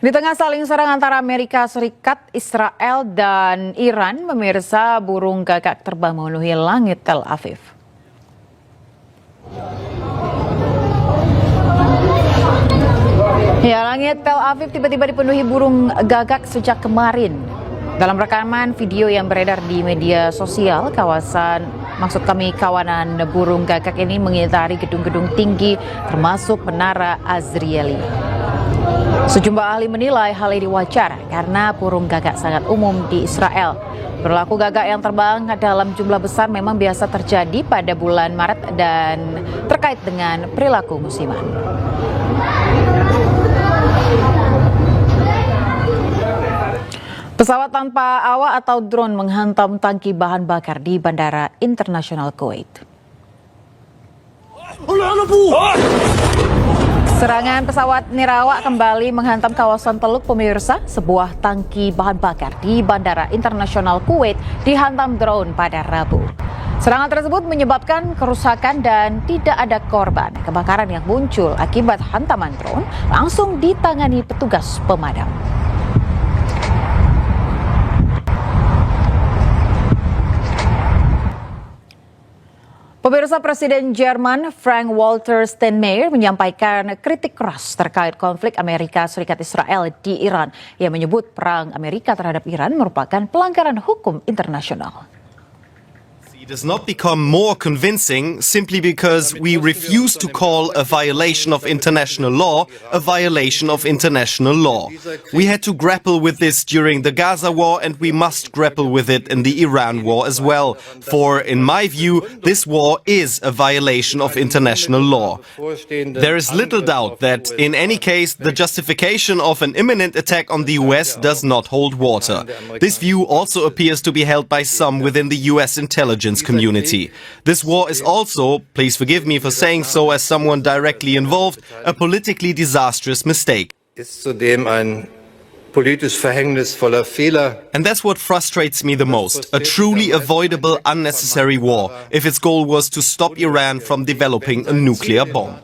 Di tengah saling serang antara Amerika Serikat, Israel, dan Iran, pemirsa, burung gagak terbang memenuhi langit Tel Aviv. Ya, langit Tel Aviv tiba-tiba dipenuhi burung gagak sejak kemarin. Dalam rekaman video yang beredar di media sosial, kawanan burung gagak ini mengitari gedung-gedung tinggi termasuk Menara Azrieli. Sejumlah ahli menilai hal ini wajar karena burung gagak sangat umum di Israel. Perilaku gagak yang terbang dalam jumlah besar memang biasa terjadi pada bulan Maret dan terkait dengan perilaku musiman. Pesawat tanpa awak atau drone menghantam tangki bahan bakar di Bandara Internasional Kuwait. Serangan pesawat nirawak kembali menghantam kawasan Teluk, pemirsa. Sebuah tangki bahan bakar di Bandara Internasional Kuwait dihantam drone pada Rabu. Serangan tersebut menyebabkan kerusakan dan tidak ada korban. Kebakaran yang muncul akibat hantaman drone langsung ditangani petugas pemadam. Pemirsa, Presiden Jerman Frank-Walter Steinmeier menyampaikan kritik keras terkait konflik Amerika Serikat-Israel di Iran. Ia menyebut perang Amerika terhadap Iran merupakan pelanggaran hukum internasional. It does not become more convincing simply because we refuse to call a violation of international law a violation of international law. We had to grapple with this during the Gaza war, and we must grapple with it in the Iran war as well. For, in my view, this war is a violation of international law. There is little doubt that, in any case, the justification of an imminent attack on the US does not hold water. This view also appears to be held by some within the US intelligence community. This war is also, please forgive me for saying so as someone directly involved, a politically disastrous mistake. And that's what frustrates me the most, a truly avoidable, unnecessary war, if its goal was to stop Iran from developing a nuclear bomb.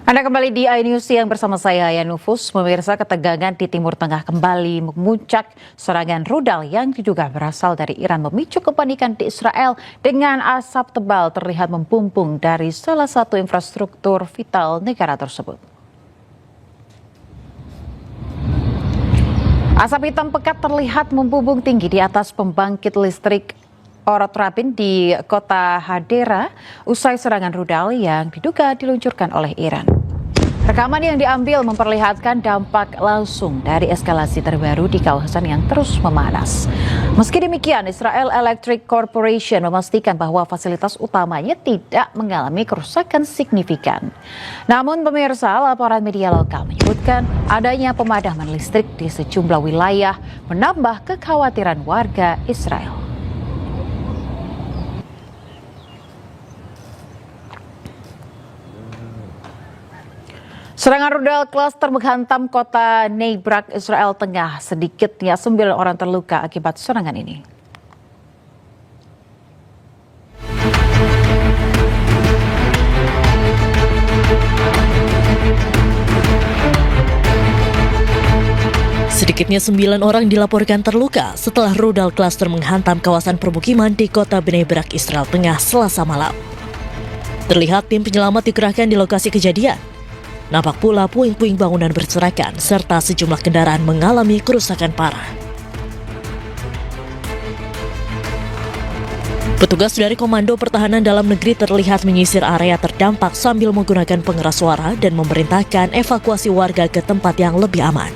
Anda kembali di iNews yang bersama saya, Yanufus. Pemirsa, ketegangan di Timur Tengah kembali memuncak. Serangan rudal yang diduga berasal dari Iran memicu kepanikan di Israel dengan asap tebal terlihat membumbung dari salah satu infrastruktur vital negara tersebut. Asap hitam pekat terlihat membumbung tinggi di atas pembangkit listrik Orot Rabin di kota Hadera usai serangan rudal yang diduga diluncurkan oleh Iran. Rekaman yang diambil memperlihatkan dampak langsung dari eskalasi terbaru di kawasan yang terus memanas. Meski demikian, Israel Electric Corporation memastikan bahwa fasilitas utamanya tidak mengalami kerusakan signifikan. Namun pemirsa, laporan media lokal menyebutkan adanya pemadaman listrik di sejumlah wilayah menambah kekhawatiran warga Israel. Serangan rudal klaster menghantam kota Bnei Brak, Israel Tengah. Sedikitnya 9 orang terluka akibat serangan ini. Sedikitnya 9 orang dilaporkan terluka setelah rudal klaster menghantam kawasan permukiman di kota Bnei Brak, Israel Tengah, Selasa malam. Terlihat tim penyelamat dikerahkan di lokasi kejadian. Nampak pula puing-puing bangunan berserakan serta sejumlah kendaraan mengalami kerusakan parah. Petugas dari Komando Pertahanan Dalam Negeri terlihat menyisir area terdampak sambil menggunakan pengeras suara dan memerintahkan evakuasi warga ke tempat yang lebih aman.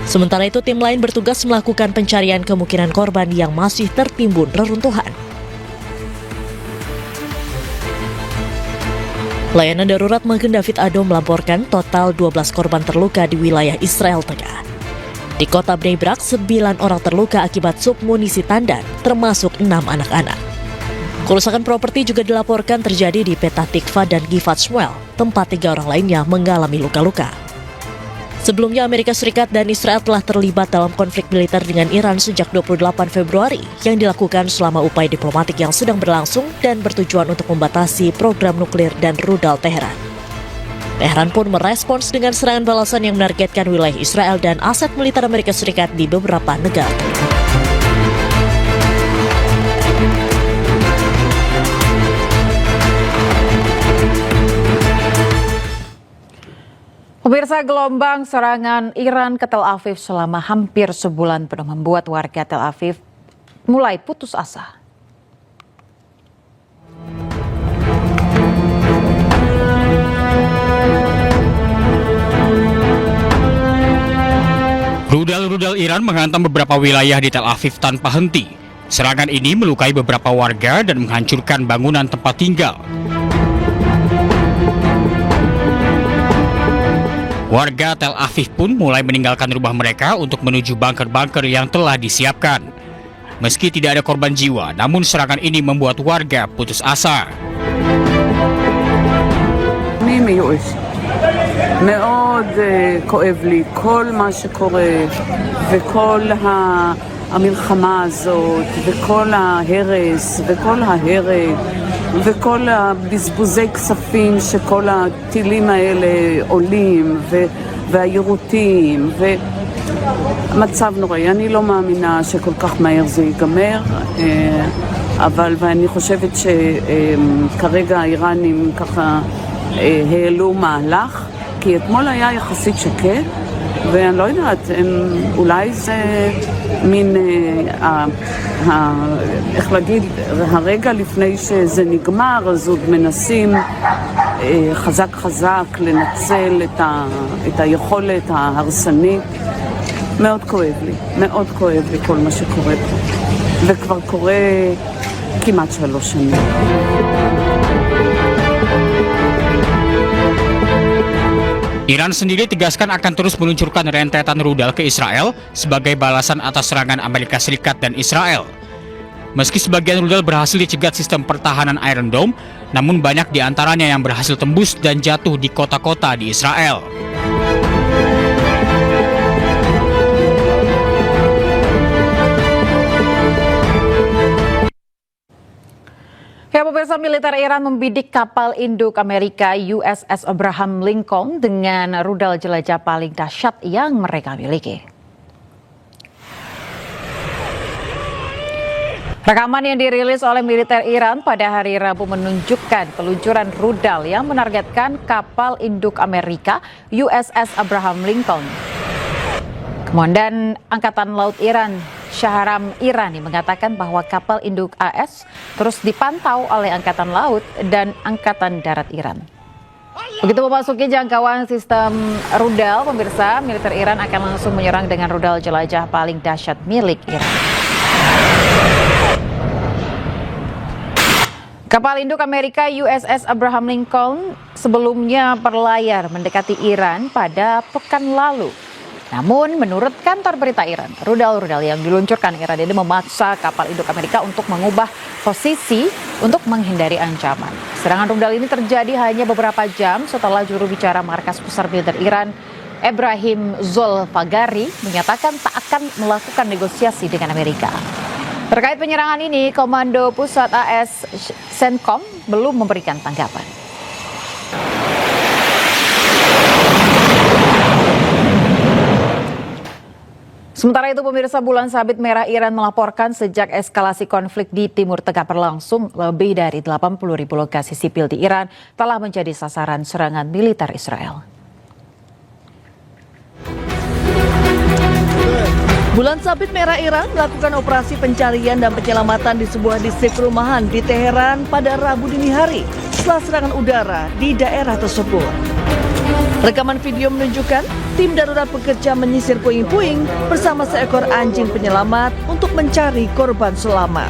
Sementara itu, tim lain bertugas melakukan pencarian kemungkinan korban yang masih tertimbun reruntuhan. Layanan darurat Magen David Adom melaporkan total 12 korban terluka di wilayah Israel Tengah. Di kota Bnei Brak, 9 orang terluka akibat submunisi tandan, termasuk 6 anak-anak. Kerusakan properti juga dilaporkan terjadi di Petah Tikva dan Givat Shmuel, tempat 3 orang lainnya mengalami luka-luka. Sebelumnya, Amerika Serikat dan Israel telah terlibat dalam konflik militer dengan Iran sejak 28 Februari yang dilakukan selama upaya diplomatik yang sedang berlangsung dan bertujuan untuk membatasi program nuklir dan rudal Teheran. Teheran pun merespons dengan serangan balasan yang menargetkan wilayah Israel dan aset militer Amerika Serikat di beberapa negara. Pemirsa, gelombang serangan Iran ke Tel Aviv selama hampir sebulan penuh membuat warga Tel Aviv mulai putus asa. Rudal-rudal Iran menghantam beberapa wilayah di Tel Aviv tanpa henti. Serangan ini melukai beberapa warga dan menghancurkan bangunan tempat tinggal. Warga Tel Aviv pun mulai meninggalkan rumah mereka untuk menuju bunker-bunker yang telah disiapkan. Meski tidak ada korban jiwa, namun serangan ini membuat warga putus asa. מאוד כואב לי כל מה שקורה וכל המלחמה הזאת וכל ההרס וכל ההרג וכל הבזבוזי כספים שכל הטילים האלה עולים והיירוטים והמצב נוראי. אני לא מאמינה שכל כך מהר זה ייגמר, ואני חושבת שכרגע האיראנים ככה העלו מהלך, כי אתמול היה יחסית שקט, ואני לא יודעת, אולי זה מין, איך להגיד, הרגע לפני שזה נגמר, אז עוד מנסים חזק חזק לנצל את היכולת ההרסנית. מאוד כואב לי כל מה שקורה פה, וכבר קורה כמעט 3 שנים. Iran sendiri tegaskan akan terus meluncurkan rentetan rudal ke Israel sebagai balasan atas serangan Amerika Serikat dan Israel. Meski sebagian rudal berhasil dicegat sistem pertahanan Iron Dome, namun banyak di antaranya yang berhasil tembus dan jatuh di kota-kota di Israel. Ya, pemirsa, militer Iran membidik kapal induk Amerika USS Abraham Lincoln dengan rudal jelajah paling dahsyat yang mereka miliki. Rekaman yang dirilis oleh militer Iran pada hari Rabu menunjukkan peluncuran rudal yang menargetkan kapal induk Amerika USS Abraham Lincoln. Komandan Angkatan Laut Iran, Shahram Irani, mengatakan bahwa kapal induk AS terus dipantau oleh Angkatan Laut dan Angkatan Darat Iran. Begitu memasuki jangkauan sistem rudal, pemirsa, militer Iran akan langsung menyerang dengan rudal jelajah paling dahsyat milik Iran. Kapal induk Amerika USS Abraham Lincoln sebelumnya berlayar mendekati Iran pada pekan lalu. Namun menurut kantor berita Iran, rudal-rudal yang diluncurkan Iran ini memaksa kapal induk Amerika untuk mengubah posisi untuk menghindari ancaman. Serangan rudal ini terjadi hanya beberapa jam setelah juru bicara Markas Besar Militer Iran, Ebrahim Zolfagari, menyatakan tak akan melakukan negosiasi dengan Amerika. Terkait penyerangan ini, Komando Pusat AS CENTCOM belum memberikan tanggapan. Sementara itu, pemirsa, Bulan Sabit Merah Iran melaporkan sejak eskalasi konflik di Timur Tengah berlangsung, lebih dari 80.000 lokasi sipil di Iran telah menjadi sasaran serangan militer Israel. Bulan Sabit Merah Iran melakukan operasi pencarian dan penyelamatan di sebuah distrik perumahan di Teheran pada Rabu dini hari setelah serangan udara di daerah tersebut. Rekaman video menunjukkan tim darurat bekerja menyisir puing-puing bersama seekor anjing penyelamat untuk mencari korban selamat.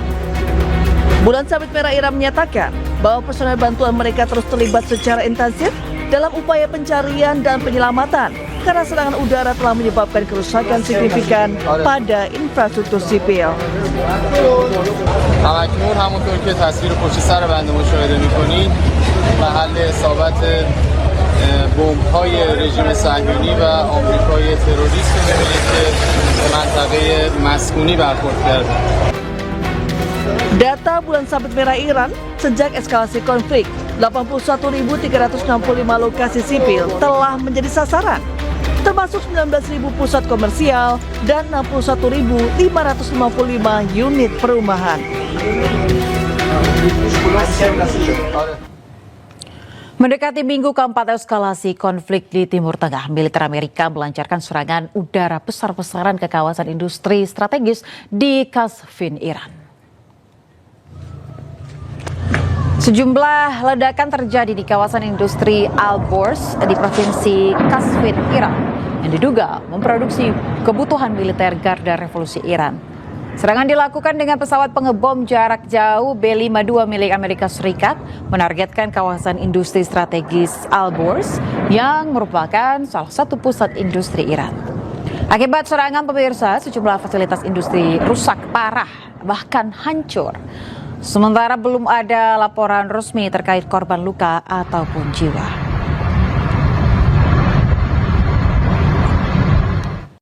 Bulan Sabit Merah Iran menyatakan bahwa personel bantuan mereka terus terlibat secara intensif dalam upaya pencarian dan penyelamatan karena serangan udara telah menyebabkan kerusakan signifikan pada infrastruktur sipil. همکنون همونطور که تصویر پشت سر بنده مشاهده می‌کنید محل اصابت بمب‌های رژیم صهیونی و آمریکای تروریست رو می‌بینید که به منطقه مسکونی برخورد کرده. Data Bulan Sabit Merah Iran, sejak eskalasi konflik 81.365 lokasi sipil telah menjadi sasaran, termasuk 19.000 pusat komersial dan 61.555 unit perumahan. Mendekati minggu keempat eskalasi konflik di Timur Tengah, militer Amerika melancarkan serangan udara besar-besaran ke kawasan industri strategis di Qazvin, Iran. Sejumlah ledakan terjadi di kawasan industri Al-Borz di provinsi Qazvin, Iran, yang diduga memproduksi kebutuhan militer Garda Revolusi Iran. Serangan dilakukan dengan pesawat pengebom jarak jauh B-52 milik Amerika Serikat, menargetkan kawasan industri strategis Al-Borz yang merupakan salah satu pusat industri Iran. Akibat serangan, pemirsa, sejumlah fasilitas industri rusak parah, bahkan hancur. Sementara belum ada laporan resmi terkait korban luka ataupun jiwa.